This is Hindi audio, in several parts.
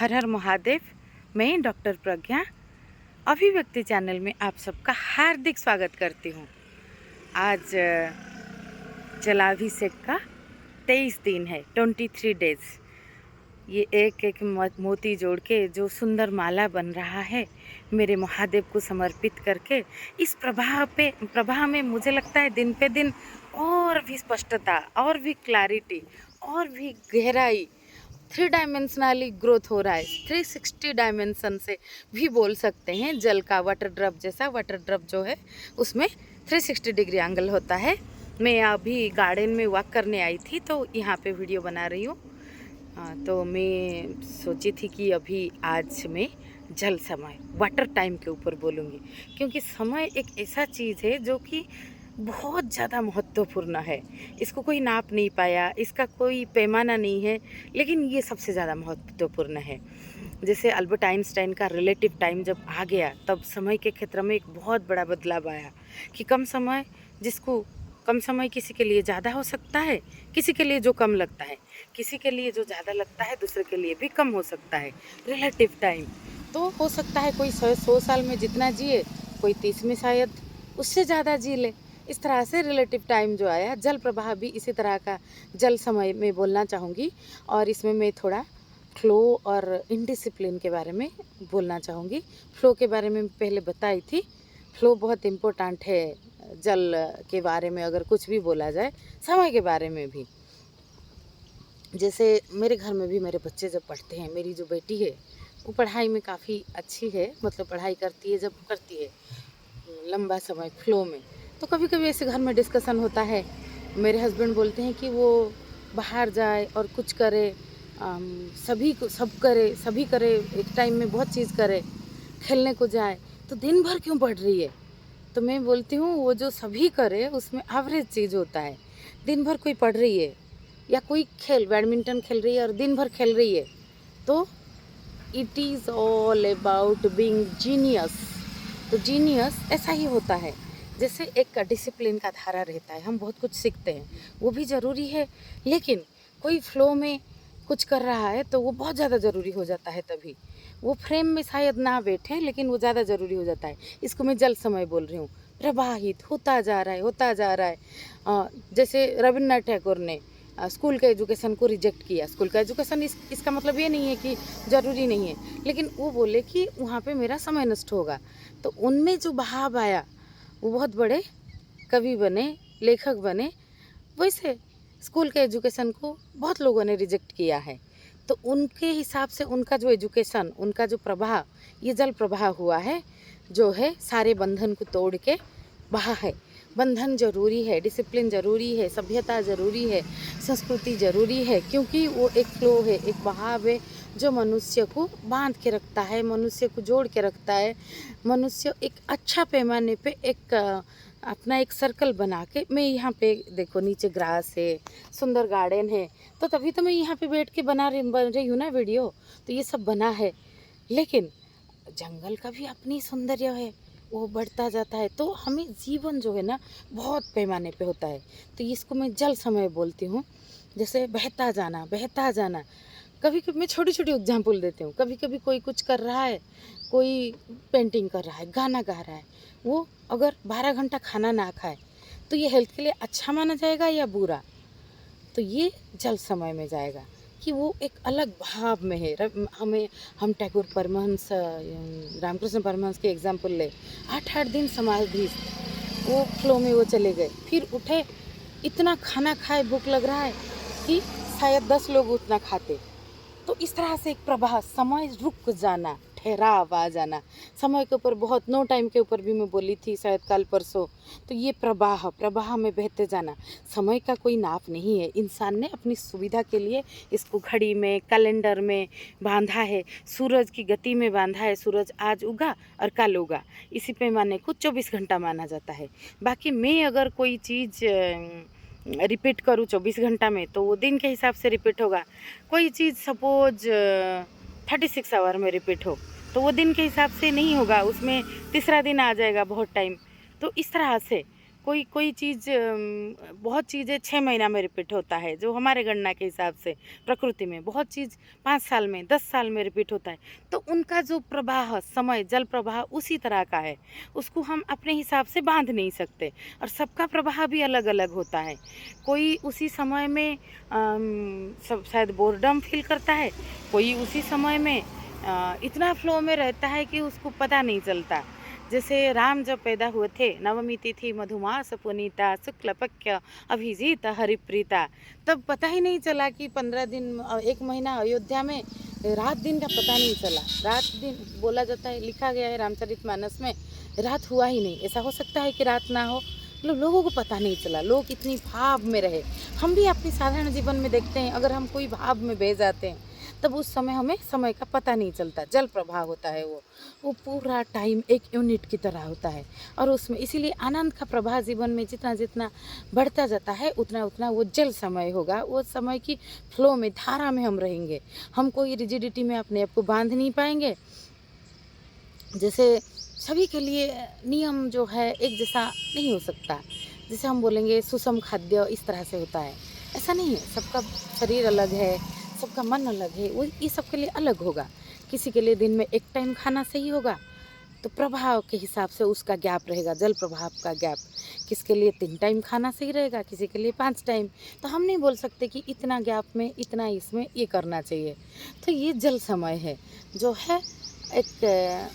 हर हर महादेव। मैं डॉक्टर प्रज्ञा अभिव्यक्ति चैनल में आप सबका हार्दिक स्वागत करती हूँ। आज जलाभिषेक का 23 दिन है, 23 डेज। ये एक एक मोती जोड़ के जो सुंदर माला बन रहा है, मेरे महादेव को समर्पित करके इस प्रभा में मुझे लगता है दिन पे दिन और भी स्पष्टता और भी क्लैरिटी और भी गहराई, 3 डायमेंशनली ग्रोथ हो रहा है। 360 डायमेंशन से भी बोल सकते हैं। जल का वाटर ड्रॉप जैसा, वाटर ड्रॉप जो है उसमें 360 डिग्री एंगल होता है। मैं अभी गार्डन में वॉक करने आई थी तो यहाँ पे वीडियो बना रही हूँ। तो मैं सोची थी कि अभी आज मैं जल समय, वाटर टाइम के ऊपर बोलूँगी, क्योंकि समय एक ऐसा चीज़ है जो कि बहुत ज़्यादा महत्वपूर्ण है। इसको कोई नाप नहीं पाया, इसका कोई पैमाना नहीं है, लेकिन ये सबसे ज़्यादा महत्वपूर्ण है। जैसे अल्बर्ट आइंस्टाइन का रिलेटिव टाइम जब आ गया, तब समय के क्षेत्र में एक बहुत बड़ा बदलाव आया कि कम समय किसी के लिए ज़्यादा हो सकता है, किसी के लिए जो कम लगता है, किसी के लिए जो ज़्यादा लगता है दूसरे के लिए भी कम हो सकता है। रिलेटिव टाइम तो हो सकता है कोई 100 साल में जितना जिए, कोई 30 में शायद उससे ज़्यादा जी ले। इस तरह से रिलेटिव टाइम जो आया, जल प्रवाह भी इसी तरह का जल समय में बोलना चाहूँगी। और इसमें मैं थोड़ा फ्लो और इनडिसिप्लिन के बारे में बोलना चाहूँगी। फ्लो के बारे में पहले बताई थी। फ्लो बहुत इम्पोर्टेंट है जल के बारे में, अगर कुछ भी बोला जाए, समय के बारे में भी। जैसे मेरे घर में भी मेरे बच्चे जब पढ़ते हैं, मेरी जो बेटी है वो पढ़ाई में काफ़ी अच्छी है, मतलब पढ़ाई करती है, जब करती है लंबा समय फ्लो में, तो कभी कभी ऐसे घर में डिस्कशन होता है। मेरे हस्बैंड बोलते हैं कि वो बाहर जाए और कुछ करे, सभी करे, एक टाइम में बहुत चीज़ करे, खेलने को जाए, तो दिन भर क्यों पढ़ रही है? तो मैं बोलती हूँ वो जो सभी करे उसमें एवरेज चीज़ होता है। दिन भर कोई पढ़ रही है या कोई बैडमिंटन खेल रही है और दिन भर खेल रही है, तो it is all about being genius. तो जीनियस ऐसा ही होता है, जैसे एक डिसिप्लिन का धारा रहता है, हम बहुत कुछ सीखते हैं, वो भी ज़रूरी है, लेकिन कोई फ्लो में कुछ कर रहा है तो वो बहुत ज़्यादा ज़रूरी हो जाता है। तभी वो फ्रेम में शायद ना बैठे, लेकिन वो ज़्यादा ज़रूरी हो जाता है। इसको मैं जल समय बोल रही हूँ। प्रवाहित होता जा रहा है। जैसे रविन्द्रनाथ टैगोर ने स्कूल के एजुकेशन को रिजेक्ट किया। स्कूल का एजुकेशन इसका मतलब ये नहीं है कि ज़रूरी नहीं है, लेकिन वो बोले कि वहाँ पे मेरा समय नष्ट होगा। तो उनमें जो बहाव आया, वो बहुत बड़े कवि बने, लेखक बने। वैसे स्कूल के एजुकेशन को बहुत लोगों ने रिजेक्ट किया है, तो उनके हिसाब से उनका जो एजुकेशन, उनका जो प्रवाह, ये जल प्रवाह हुआ है, जो है सारे बंधन को तोड़ के बहा है। बंधन जरूरी है, डिसिप्लिन जरूरी है, सभ्यता जरूरी है, संस्कृति जरूरी है, क्योंकि वो एक फ्लो है, एक बहाव है जो मनुष्य को बांध के रखता है, मनुष्य को जोड़ के रखता है। मनुष्य एक अच्छा पैमाने पे एक अपना एक सर्कल बना के, मैं यहाँ पे देखो नीचे ग्रास है, सुंदर गार्डन है, तो तभी तो मैं यहाँ पे बैठ के बन रही हूँ ना वीडियो। तो ये सब बना है, लेकिन जंगल का भी अपनी सौंदर्य है, वो बढ़ता जाता है। तो हमें जीवन जो है ना बहुत पैमाने पे होता है, तो इसको मैं जल समय बोलती हूँ। जैसे बहता जाना। कभी कभी मैं छोटी छोटी एग्जाम्पल देती हूँ। कभी कभी कोई कुछ कर रहा है, कोई पेंटिंग कर रहा है, गाना गा रहा है, वो अगर 12 घंटा खाना ना खाए तो ये हेल्थ के लिए अच्छा माना जाएगा या बुरा? तो ये जल समय में जाएगा कि वो एक अलग भाव में है। हम टैगोर परमहंस, रामकृष्ण परमहंस के एग्जाम्पल ले, 8 दिन समाधि, वो फ्लो में वो चले गए, फिर उठे, इतना खाना खाए, भूख लग रहा है कि शायद 10 लोग उतना खाते। तो इस तरह से एक प्रवाह, समय रुक जाना, ठहराव आ जाना। समय के ऊपर बहुत, नो टाइम के ऊपर भी मैं बोली थी शायद कल परसों। तो ये प्रवाह में बहते जाना, समय का कोई नाप नहीं है। इंसान ने अपनी सुविधा के लिए इसको घड़ी में, कैलेंडर में बांधा है, सूरज की गति में बांधा है। सूरज आज उगा और कल उगा, इसी पैमाने को 24 घंटा माना जाता है। बाकी मैं अगर कोई चीज़ रिपीट करूँ 24 घंटा में, तो वो दिन के हिसाब से रिपीट होगा। कोई चीज़ सपोज 36 आवर में रिपीट हो, तो वो दिन के हिसाब से नहीं होगा, उसमें तीसरा दिन आ जाएगा बहुत टाइम। तो इस तरह से कोई कोई चीज़ बहुत चीज़ें 6 महीना में रिपीट होता है, जो हमारे गणना के हिसाब से प्रकृति में बहुत चीज़ 5 साल में 10 साल में रिपीट होता है। तो उनका जो प्रवाह समय जल प्रवाह उसी तरह का है, उसको हम अपने हिसाब से बांध नहीं सकते। और सबका प्रवाह भी अलग अलग होता है। कोई उसी समय में सब शायद बोर्डम फील करता है, कोई उसी समय में इतना फ्लो में रहता है कि उसको पता नहीं चलता। जैसे राम जब पैदा हुए थे, नवमी तिथि मधुमास पुनीता शुक्ल पक्ष अभिजीत हरिप्रीता, तब पता ही नहीं चला कि 15 दिन 1 महीना अयोध्या में रात दिन का पता नहीं चला। रात दिन बोला जाता है, लिखा गया है रामचरितमानस में, रात हुआ ही नहीं। ऐसा हो सकता है कि रात ना हो, मतलब लोगों को पता नहीं चला, लोग इतनी भाव में रहे। हम भी अपनी साधारण जीवन में देखते हैं, अगर हम कोई भाव में बह जाते हैं तब उस समय हमें समय का पता नहीं चलता। जल प्रवाह होता है वो पूरा टाइम एक यूनिट की तरह होता है। और उसमें इसीलिए आनंद का प्रवाह जीवन में जितना जितना बढ़ता जाता है उतना उतना वो जल समय होगा। वो समय की फ्लो में, धारा में हम रहेंगे। हम कोई रिजिडिटी में अपने आप को बांध नहीं पाएंगे। जैसे सभी के लिए नियम जो है एक जैसा नहीं हो सकता। जैसे हम बोलेंगे सुषम खाद्य इस तरह से होता है, ऐसा नहीं है। सबका शरीर अलग है, सबका मन अलग है, वो ये सबके लिए अलग होगा। किसी के लिए दिन में 1 टाइम खाना सही होगा, तो प्रभाव के हिसाब से उसका गैप रहेगा, जल प्रभाव का गैप। किसके लिए 3 टाइम खाना सही रहेगा, किसी के लिए 5 टाइम। तो हम नहीं बोल सकते कि इतना गैप में, इतना इसमें ये करना चाहिए। तो ये जल समय है, जो है एक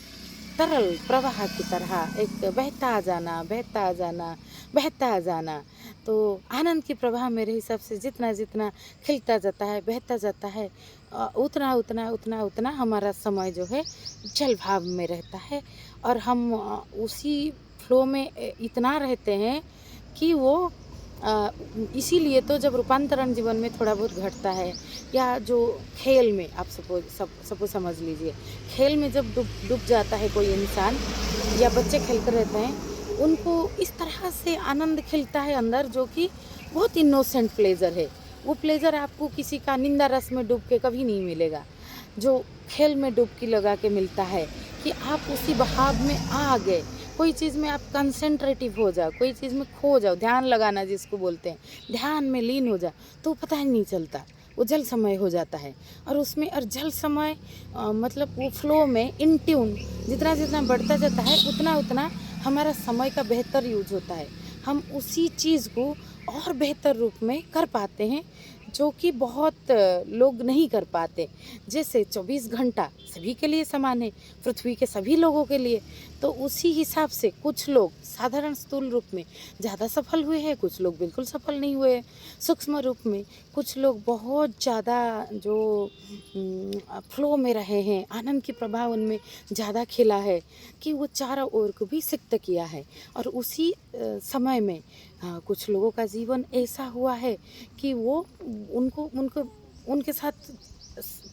तरल प्रवाह की तरह, एक बहता जाना बहता जाना बहता जाना। तो आनंद के प्रवाह मेरे हिसाब से जितना जितना खिलता जाता है, बहता जाता है, उतना उतना उतना उतना हमारा समय जो है जल भाव में रहता है। और हम उसी फ्लो में इतना रहते हैं कि वो अ, इसीलिए तो जब रूपांतरण जीवन में थोड़ा बहुत घटता है, या जो खेल में आप सपोज समझ लीजिए, खेल में जब डूब डूब जाता है कोई इंसान, या बच्चे खेलते रहते हैं, उनको इस तरह से आनंद खिलता है अंदर, जो कि बहुत इनोसेंट प्लेजर है। वो प्लेजर आपको किसी का निंदा रस में डूब के कभी नहीं मिलेगा, जो खेल में डुबकी लगा के मिलता है, कि आप उसी बहाव में आ गए। कोई चीज़ में आप कंसंट्रेटिव हो जाओ, कोई चीज़ में खो जाओ, ध्यान लगाना जिसको बोलते हैं, ध्यान में लीन हो जाओ, तो पता ही नहीं चलता, वो जल समय हो जाता है। और उसमें और जल समय मतलब वो फ्लो में इन ट्यून जितना जितना बढ़ता जाता है उतना उतना हमारा समय का बेहतर यूज होता है। हम उसी चीज़ को और बेहतर रूप में कर पाते हैं, जो कि बहुत लोग नहीं कर पाते। जैसे 24 घंटा सभी के लिए समान है, पृथ्वी के सभी लोगों के लिए। तो उसी हिसाब से कुछ लोग साधारण स्थूल रूप में ज़्यादा सफल हुए हैं, कुछ लोग बिल्कुल सफल नहीं हुए। सूक्ष्म रूप में कुछ लोग बहुत ज़्यादा जो फ्लो में रहे हैं, आनंद की प्रभाव उनमें ज़्यादा खिला है, कि वो चारों ओर को भी सिक्त किया है। और उसी समय में कुछ लोगों का जीवन ऐसा हुआ है कि वो उनको उनको उनके साथ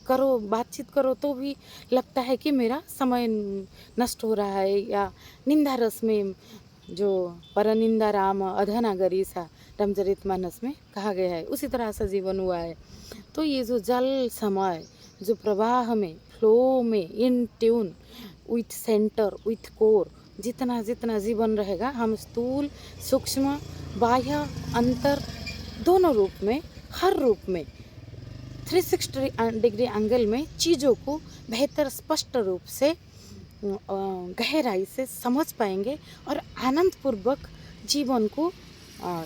करो, बातचीत करो, तो भी लगता है कि मेरा समय नष्ट हो रहा है। या निंदा रस में, जो परनिंदा राम अधनागरी सा रामचरितमानस में कहा गया है, उसी तरह से जीवन हुआ है। तो ये जो जल समय, जो प्रवाह में, फ्लो में, in tune with centre with core, जितना जितना जीवन रहेगा, हम स्थूल सूक्ष्म बाह्य अंतर दोनों रूप में, हर रूप में 360 डिग्री एंगल में चीज़ों को बेहतर स्पष्ट रूप से गहराई से समझ पाएंगे, और आनंदपूर्वक जीवन को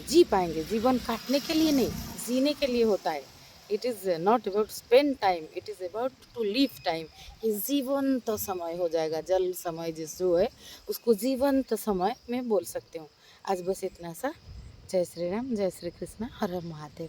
जी पाएंगे। जीवन काटने के लिए नहीं, जीने के लिए होता है। It is not about spend time, it is about to live time. ये जीवंत समय हो जाएगा। जल समय जिस जो है उसको जीवंत समय मैं बोल सकती हूँ। आज बस इतना सा। जय श्री राम, जय श्री कृष्ण, हर हर महादेव।